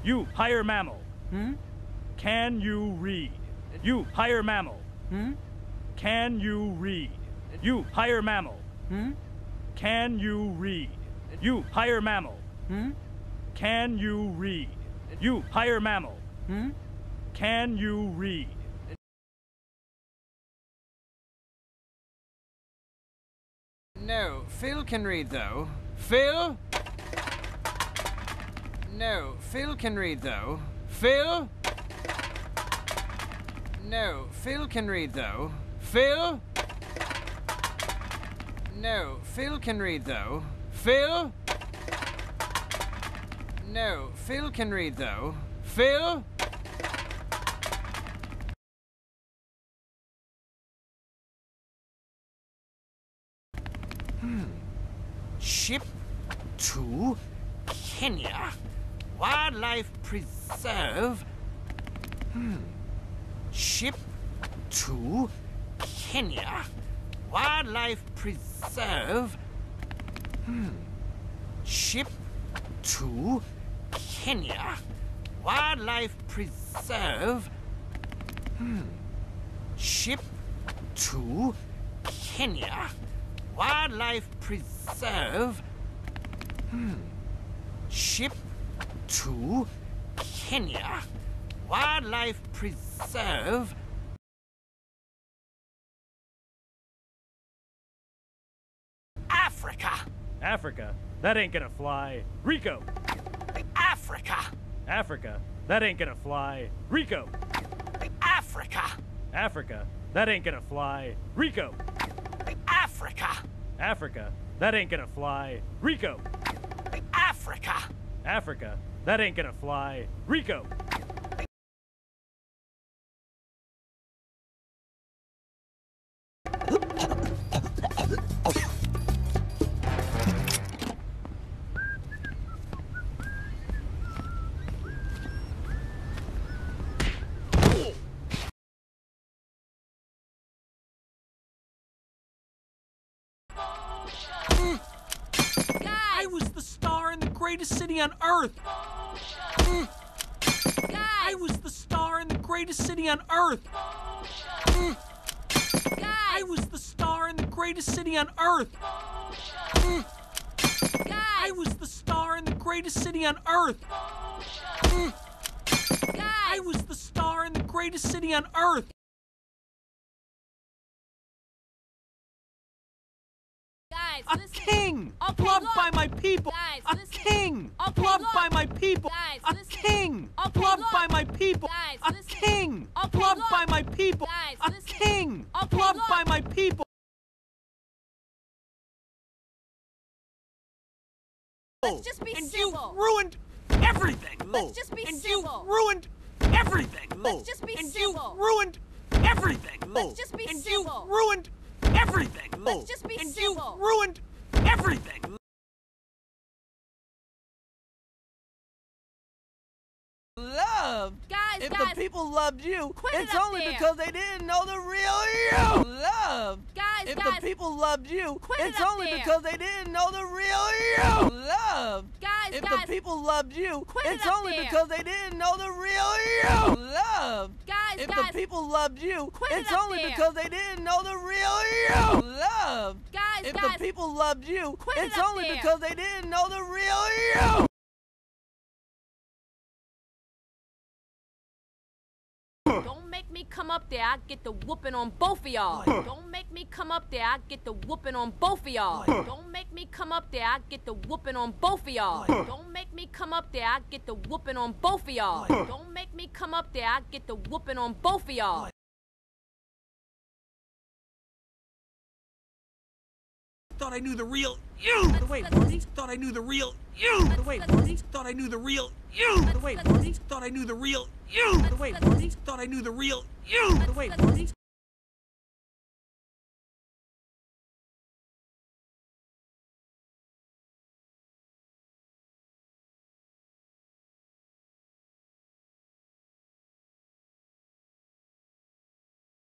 You higher mammal. Hmm? Can you read? You higher mammal. Hmm? Can you read? You higher mammal. Hmm? Can you read? You higher mammal. Hmm? Can you read? You higher mammal. Hmm? Can you read? No, Phil can read though. Phil? No, Phil can read though. Phil? No, Phil can read though. Phil? No, Phil can read though. Phil? No, Phil can read though. Phil? Ship to Kenya Wildlife Preserve. Ship to Kenya Wildlife Preserve. Ship to Kenya Wildlife Preserve. Ship to Kenya Wildlife Preserve. Ship to Kenya Wildlife Preserve. Africa. Africa. That ain't gonna fly. Rico. Africa. Africa. That ain't gonna fly. Rico. Africa. Africa. That ain't gonna fly. Rico. Africa. Africa. That ain't gonna fly. Rico. Africa. Africa. That ain't gonna fly. Rico. I was the star in the greatest city on Earth. I was the star in the greatest city on Earth. I was the star in the greatest city on Earth. I was the star in the greatest city on Earth. I was the star in the greatest city on Earth. A king, loved by my people. A king, loved by my people. A king, loved by my people. A king, loved by my people. A king, loved by my people. Let's just be And civil. you ruined everything. Let's just be And civil. you ruined everything. Let's just be And civil. you ruined everything. Let's just be And civil. you ruined everything. Let's just be And civil. you ruined everything. Loved. Guys, If guys. the people loved you, Quit it it's up only there. because they didn't know the real you. Loved. Guys, If guys. the people loved you, Quit it it's up only there. because they didn't know the real you. Loved. Guys, If guys. the people loved you, Quit it it's up only there. because they didn't know the real you. Loved. Guys, If guys. the people loved you, Quit it it's up only there. because they didn't know the real you. Loved. Guys, If guys. the people loved you, Quit it it's up only there. because they didn't know the real you. Don't make me come up there, I get the whooping on both of y'all. Don't make me come up there, I get the whooping on both of y'all. Don't make me come up there, I get the whooping on both of y'all. Don't make me come up there, I get the whooping on both of y'all. Don't make me come up there, I get the whooping on both of y'all. Thought I knew the real you. Wait, Marty. Thought I knew the real you. Wait, Marty. Thought I knew the real you. Wait, Marty. Thought I knew the real you. Wait, Marty. Thought I knew the real you. Wait, Marty.